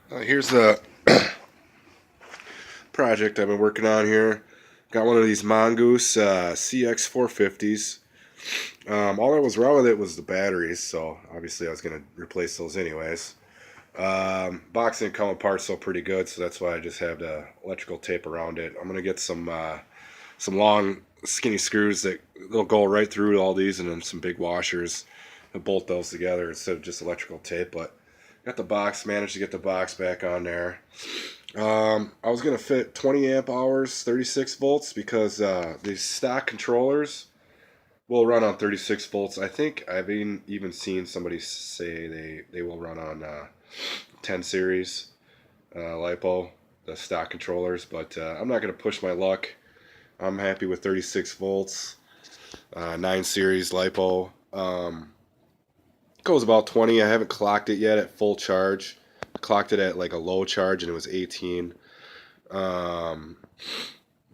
Here's the project I've been working on here. Got one of these Mongoose CX450s. All that was wrong with it was the batteries, so obviously I was going to replace those anyways. Box didn't come apart so pretty good, so that's why I just have the electrical tape around it. I'm going to get some long skinny screws that they'll go right through all these, and then some big washers and bolt those together instead of just electrical tape. But got the box, managed to get the box back on there. I was gonna fit 20 amp hours, 36 volts because these stock controllers will run on 36 volts. I think I've even seen somebody say they will run on 10 series LiPo, the stock controllers, but I'm not gonna push my luck. I'm happy with 36 volts, 9 series LiPo. Goes about 20. I haven't clocked it yet at full charge. I clocked it at like a low charge and it was 18. Um,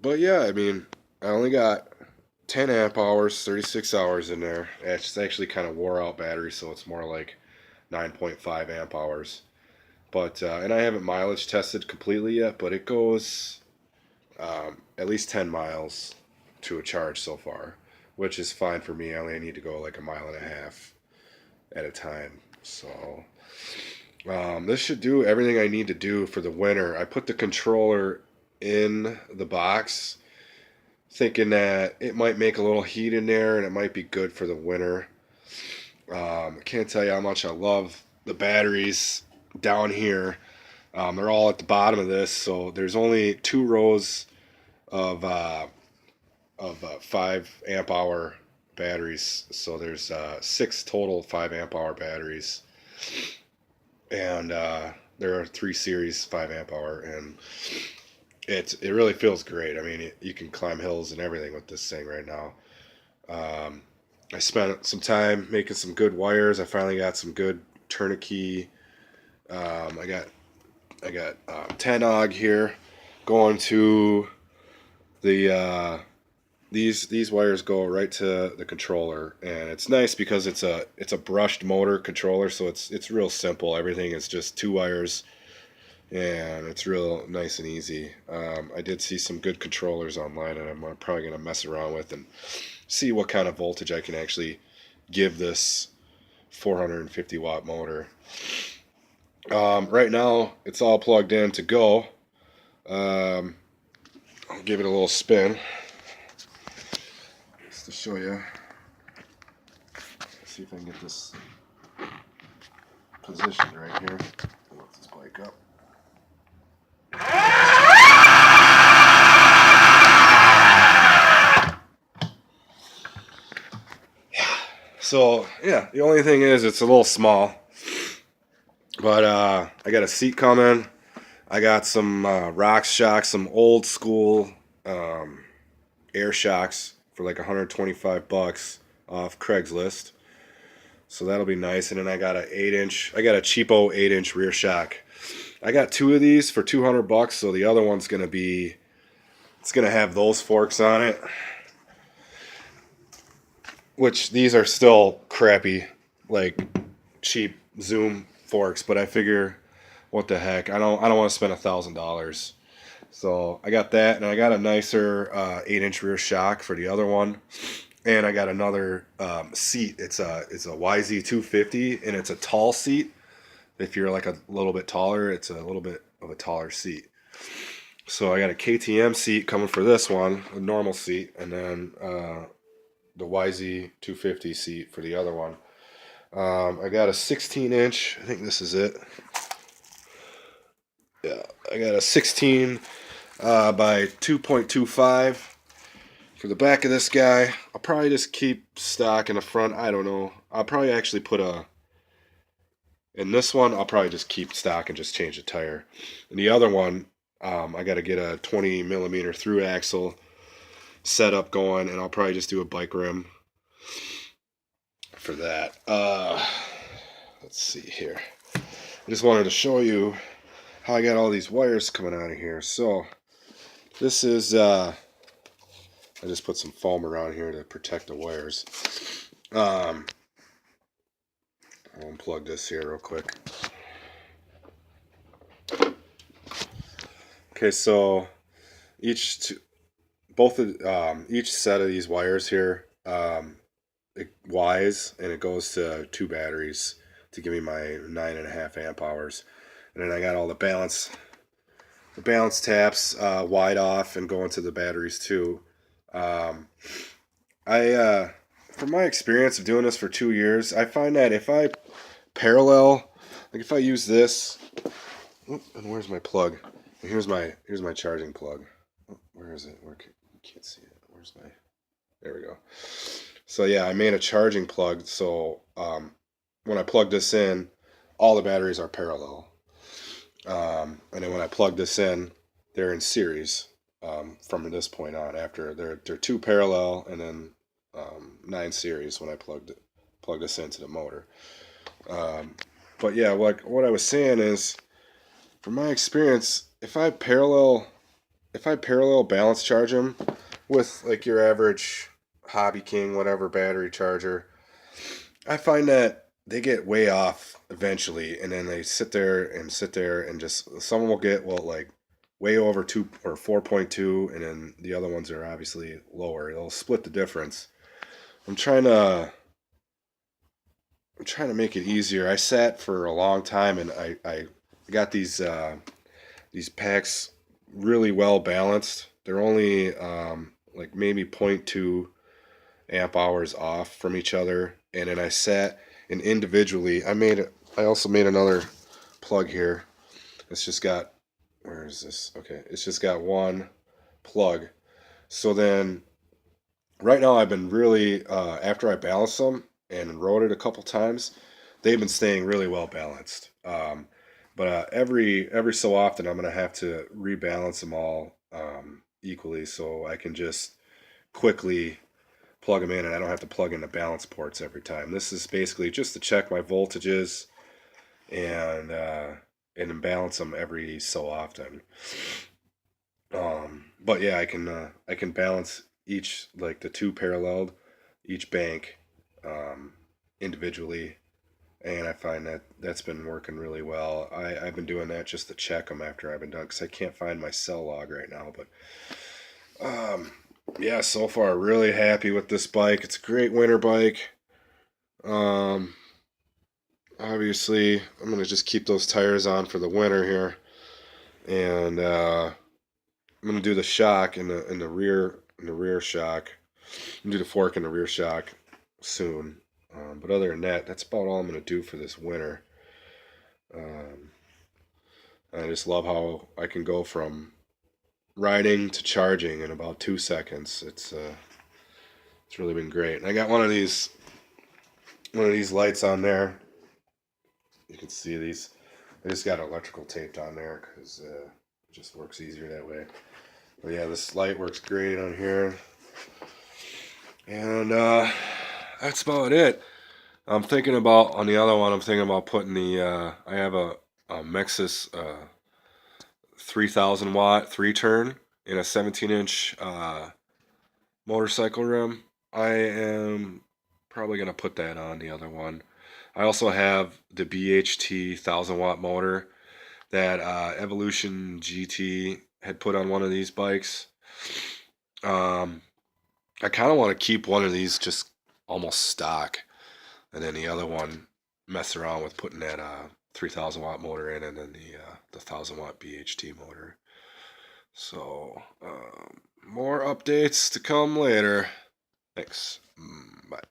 but yeah, I mean, I only got 10 amp hours, 36 hours in there. It's actually kind of wore out battery, so it's more like 9.5 amp hours. But and I haven't mileage tested completely yet, but it goes at least 10 miles to a charge so far, which is fine for me. I only need to go like a mile and a half at a time. So this should do everything I need to do for the winter. I put the controller in the box thinking that it might make a little heat in there and it might be good for the winter. I can't tell you how much I love the batteries down here. They're all at the bottom of this, so there's only 2 rows of 5 amp hour batteries. So there's 6 total 5 amp hour batteries, and there are 3 series 5 amp hour, and it really feels great. I mean, you can climb hills and everything with this thing right now. Um, I spent some time making some good wires. I finally got some good tourniquet. I got 10 here going to the these wires go right to the controller, and it's nice because it's a brushed motor controller, so it's real simple. Everything is just 2 wires, and it's real nice and easy. I did see some good controllers online, and I'm probably gonna mess around with and see what kind of voltage I can actually give this 450 watt motor. Right now, it's all plugged in to go. Um, I'll give it a little spin just to show you. Let's see if I can get this positioned right here. Lift this bike up. So yeah, the only thing is it's a little small, but I got a seat coming. I got some Rox shocks, some old school um, air shocks for like 125 bucks off Craigslist. So that'll be nice. And then I got I got a cheapo 8-inch rear shock. I got 2 of these for 200 bucks. So the other one's gonna be, it's gonna have those forks on it, which these are still crappy, like cheap Zoom forks. But I figure, what the heck? I don't want to spend $1,000. So I got that, and I got a nicer 8-inch rear shock for the other one, and I got another seat. It's a YZ250, and it's a tall seat. If you're like a little bit taller, it's a little bit of a taller seat. So I got a KTM seat coming for this one, a normal seat, and then the YZ250 seat for the other one. I got a 16-inch. I think this is it. Yeah, I got a 16 by 2.25 for the back of this guy. I'll probably just keep stock in the front. I don't know. I'll probably actually put in this one, I'll probably just keep stock and just change the tire. And the other one, I got to get a 20 millimeter through axle setup going, and I'll probably just do a bike rim for that. Let's see here. I just wanted to show you how I got all these wires coming out of here. So this is, I just put some foam around here to protect the wires. I'll unplug this here real quick. Okay, so each t- both of each set of these wires here wise, and it goes to two batteries to give me my 9.5 amp hours, and then I got all the balance taps wide off and going to the batteries too. Um, I from my experience of doing this for 2 years, I find that if I parallel, like if I use this, and where's my plug? Here's my charging plug. Where is it? You can't see it. Where's my? There we go. So yeah, I made a charging plug. So when I plug this in, all the batteries are parallel. And then when I plug this in, they're in series from this point on. After they're two parallel, and then 9 series when I plug this into the motor. Um, but yeah, what I was saying is, from my experience, if I parallel balance charge them with like your average Hobby King whatever battery charger, I find that they get way off eventually, and then they sit there and just some will get like way over 2 or 4.2, and then the other ones are obviously lower. They'll split the difference. I'm trying to I'm trying to make it easier. I sat for a long time, and I got these packs really well balanced. They're only like maybe zero point 0.2 amp hours off from each other, and then I sat and individually I also made another plug here. It's just got where is this? Okay, it's just got one plug. So then right now I've been really after I balanced them and rode it a couple times, they've been staying really well balanced. But every so often I'm gonna have to rebalance them all equally, so I can just quickly plug them in, and I don't have to plug in the balance ports every time. This is basically just to check my voltages and then balance them every so often. But yeah, I can balance each like the two paralleled each bank um, individually, and I find that that's been working really well. I've been doing that just to check them after I've been done because I can't find my cell log right now. But yeah, so far really happy with this bike. It's a great winter bike. Um, Obviously, I'm gonna just keep those tires on for the winter here, and I'm gonna do the shock in the rear shock. I'm gonna do the fork in the rear shock soon. But other than that, that's about all I'm gonna do for this winter. Um, I just love how I can go from riding to charging in about 2 seconds. It's really been great. And I got one of these lights on there. You can see these. I just got electrical taped on there because it just works easier that way. But yeah, this light works great on here. And that's about it. I'm thinking about on the other one. I'm thinking about putting the. I have a Mexus 3,000 watt 3 turn in a 17-inch motorcycle rim. I am probably gonna put that on the other one. I also have the BHT 1,000 watt motor that Evolution GT had put on one of these bikes. Um, I kind of want to keep one of these just almost stock, and then the other one mess around with putting that 3,000 watt motor in, and then the 1,000 watt BHT motor. So more updates to come later. Thanks. Bye.